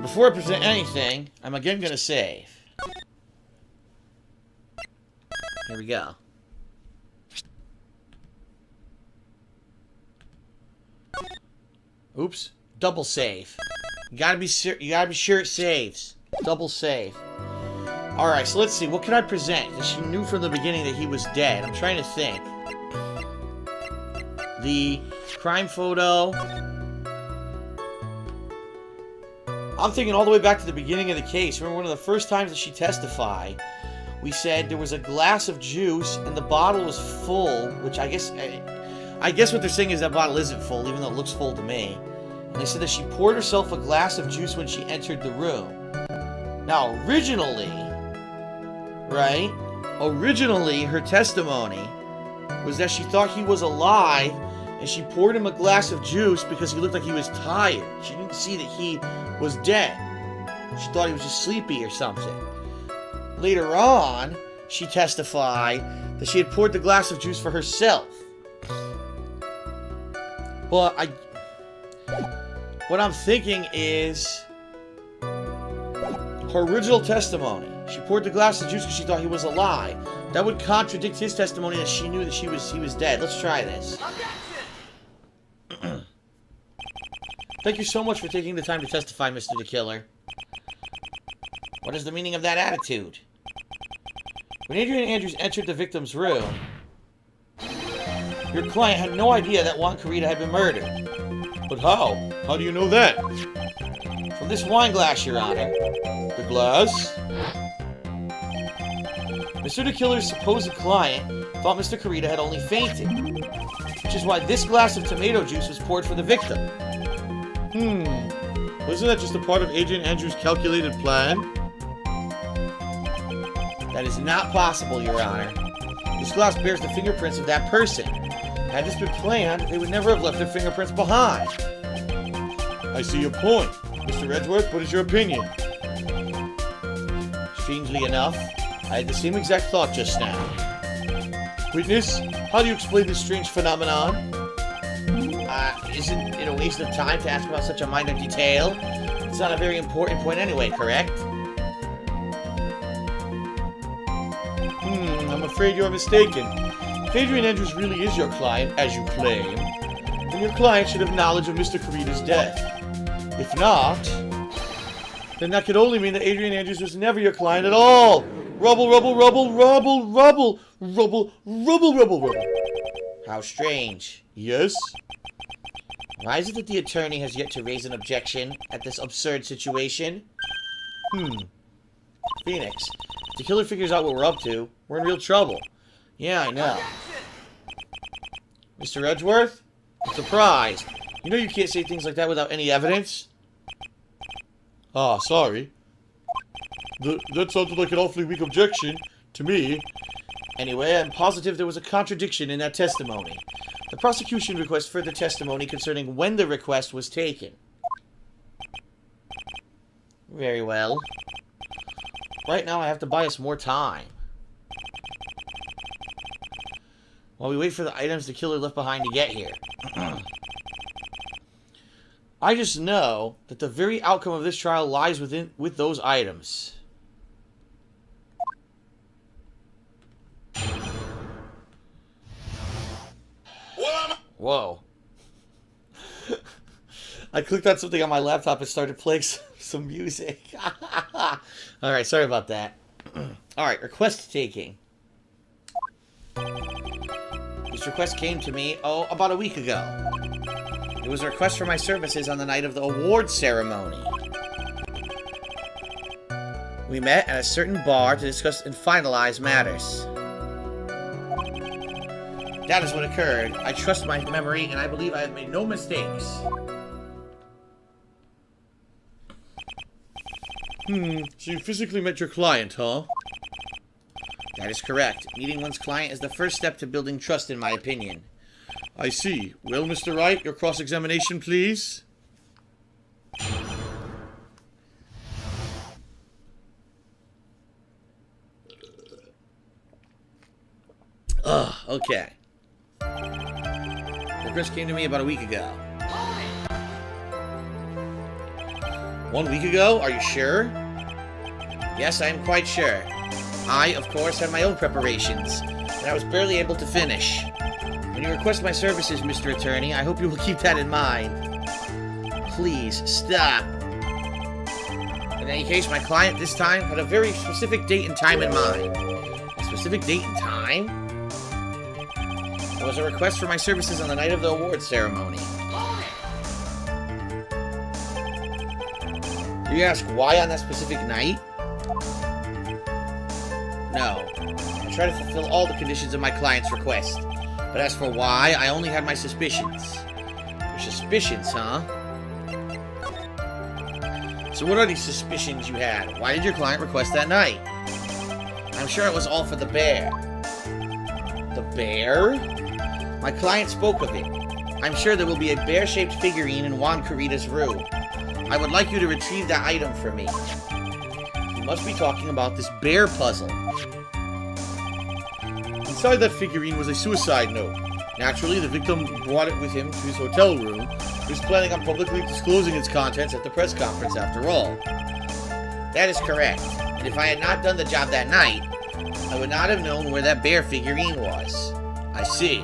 before I present anything, I'm again going to save. Here we go. Oops. Double save. You gotta be sure it saves. Double save. Alright, so let's see. What can I present? She knew from the beginning that he was dead. I'm trying to think. The crime photo. I'm thinking all the way back to the beginning of the case. Remember one of the first times that she testified, we said there was a glass of juice and the bottle was full, which I guess what they're saying is that bottle isn't full, even though it looks full to me. And they said that she poured herself a glass of juice when she entered the room. Now, originally, right? Originally, her testimony was that she thought he was alive and she poured him a glass of juice because he looked like he was tired. She didn't see that he was dead. She thought he was just sleepy or something. Later on, she testified that she had poured the glass of juice for herself. Well, what I'm thinking is her original testimony. She poured the glass of juice because she thought he was alive. That would contradict his testimony that she knew that he was dead. Let's try this. Thank you so much for taking the time to testify, Mr. the Killer. What is the meaning of that attitude? When Adrian Andrews entered the victim's room, your client had no idea that Juan Carita had been murdered. But how? How do you know that? From this wine glass, Your Honor. The glass? Mr. the Killer's supposed client thought Mr. Carita had only fainted, which is why this glass of tomato juice was poured for the victim. Wasn't that just a part of Adrian Andrews' calculated plan? That is not possible, Your Honor. This glass bears the fingerprints of that person. Had this been planned, they would never have left their fingerprints behind. I see your point. Mr. Edgeworth, what is your opinion? Strangely enough, I had the same exact thought just now. Witness, how do you explain this strange phenomenon? Isn't it a waste of time to ask about such a minor detail? It's not a very important point anyway, correct? I'm afraid you're mistaken. If Adrian Andrews really is your client, as you claim, then your client should have knowledge of Mr. Carita's death. If not, then that could only mean that Adrian Andrews was never your client at all. Rubble, rubble, rubble, rubble, rubble, rubble, rubble, rubble, rubble. How strange. Yes? Why is it that the attorney has yet to raise an objection at this absurd situation? Phoenix, if the killer figures out what we're up to, we're in real trouble. Yeah, I know. Mr. Edgeworth? I'm surprised. You know you can't say things like that without any evidence? Ah, sorry. That sounded like an awfully weak objection to me. Anyway, I'm positive there was a contradiction in that testimony. The prosecution requests further testimony concerning when the request was taken. Very well. Right now I have to buy us more time. While we wait for the items the killer left behind to get here. I just know that the very outcome of this trial lies with those items. Whoa. I clicked on something on my laptop and started playing some music. Alright, sorry about that. Alright, request taking. This request came to me, about a week ago. It was a request for my services on the night of the award ceremony. We met at a certain bar to discuss and finalize matters. That is what occurred. I trust my memory, and I believe I have made no mistakes. So you physically met your client, huh? That is correct. Meeting one's client is the first step to building trust, in my opinion. I see. Well, Mr. Wright, your cross-examination, please. Okay. The request came to me about a week ago. 1 week ago? Are you sure? Yes, I am quite sure. I, of course, have my own preparations, and I was barely able to finish. When you request my services, Mr. Attorney, I hope you will keep that in mind. Please, stop. In any case, my client this time had a very specific date and time in mind. A specific date and time? It was a request for my services on the night of the awards ceremony. Do you ask why on that specific night? No. I try to fulfill all the conditions of my client's request. But as for why, I only had my suspicions. Your suspicions, huh? So what are these suspicions you had? Why did your client request that night? I'm sure it was all for the bear. The bear? My client spoke of it. I'm sure there will be a bear-shaped figurine in Juan Carita's room. I would like you to retrieve that item for me. You must be talking about this bear puzzle. Inside that figurine was a suicide note. Naturally, the victim brought it with him to his hotel room. He was planning on publicly disclosing its contents at the press conference after all. That is correct. And if I had not done the job that night, I would not have known where that bear figurine was. I see.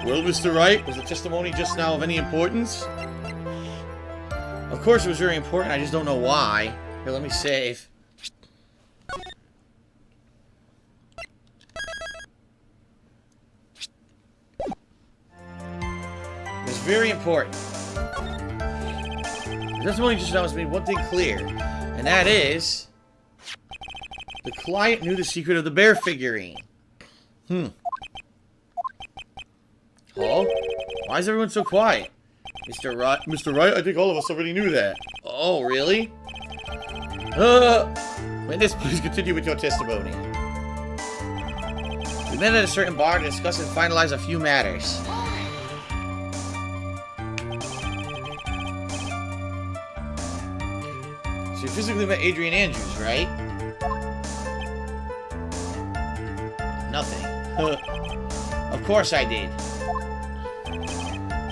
Well, Mr. Wright, was the testimony just now of any importance? Of course it was very important, I just don't know why. Here, let me save. It was very important. The testimony just now has made one thing clear, and that is... the client knew the secret of the bear figurine. Oh? Why is everyone so quiet? Mr. Wright, I think all of us already knew that. Oh, really? Witness, please continue with your testimony. We met at a certain bar to discuss and finalize a few matters. So you physically met Adrian Andrews, right? Nothing. Of course I did.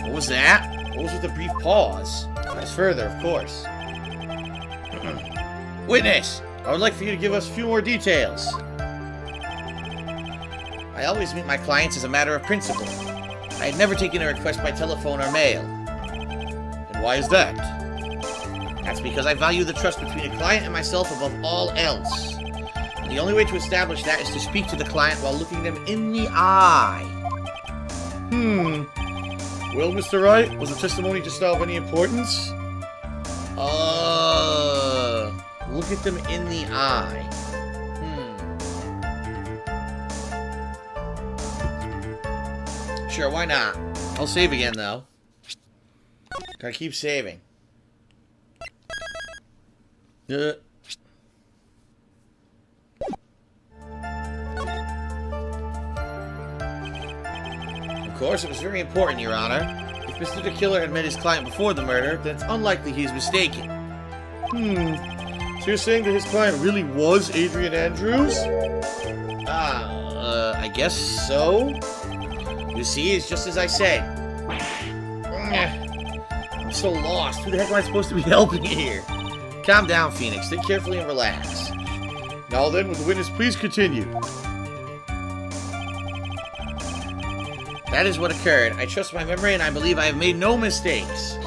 What was that? What was with the brief pause? That's further, of course. Witness! I would like for you to give us a few more details. I always meet my clients as a matter of principle. I had never taken a request by telephone or mail. And why is that? That's because I value the trust between a client and myself above all else. And the only way to establish that is to speak to the client while looking them in the eye. Well, Mr. Wright, was the testimony just now of any importance? Look at them in the eye. Sure, why not? I'll save again, though. Gotta keep saving. Of course, it was very important, Your Honor. If Mr. the Killer had met his client before the murder, then it's unlikely he is mistaken. So you're saying that his client really was Adrian Andrews? I guess so. You see, it's just as I said. I'm so lost. Who the heck am I supposed to be helping here? Calm down, Phoenix. Think carefully and relax. Now then, will the witness please continue? That is what occurred. I trust my memory and I believe I have made no mistakes.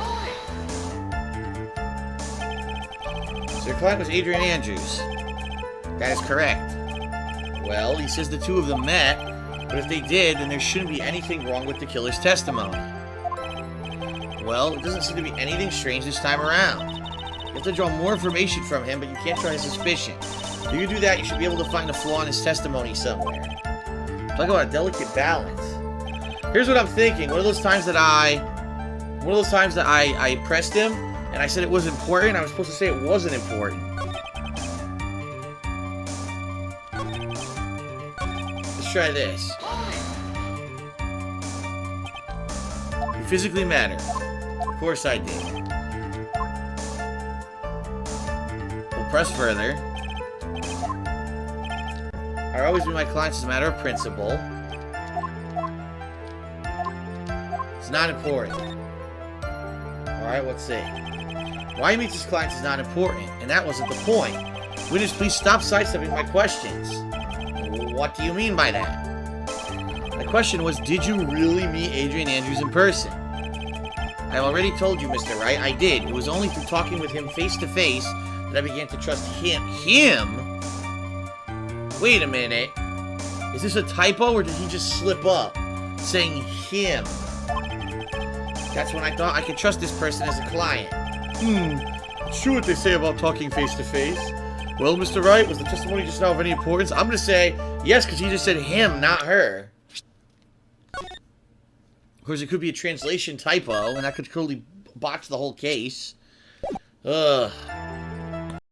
So your client was Adrian Andrews. That is correct. Well, he says the two of them met, but if they did, then there shouldn't be anything wrong with the killer's testimony. Well, it doesn't seem to be anything strange this time around. You have to draw more information from him, but you can't try his suspicion. If you do that, you should be able to find a flaw in his testimony somewhere. Talk about a delicate balance. Here's what I'm thinking. One of those times that I pressed him, and I said it was important, I was supposed to say it wasn't important. Let's try this. You physically met her. Of course I did. We'll press further. I'll always be my clients as a matter of principle. It's not important. Alright, let's see. Why he meets his clients is not important, and that wasn't the point. Witness, please stop sidestepping my questions. What do you mean by that? My question was, did you really meet Adrian Andrews in person? I've already told you, Mr. Wright, I did. It was only through talking with him face-to-face that I began to trust him. Him? Wait a minute. Is this a typo, or did he just slip up? Saying him. That's when I thought I could trust this person as a client. True what they say about talking face-to-face. Well, Mr. Wright, was the testimony just now of any importance? I'm gonna say yes, because he just said him, not her. Of course, it could be a translation typo, and that could totally botch the whole case. Ugh.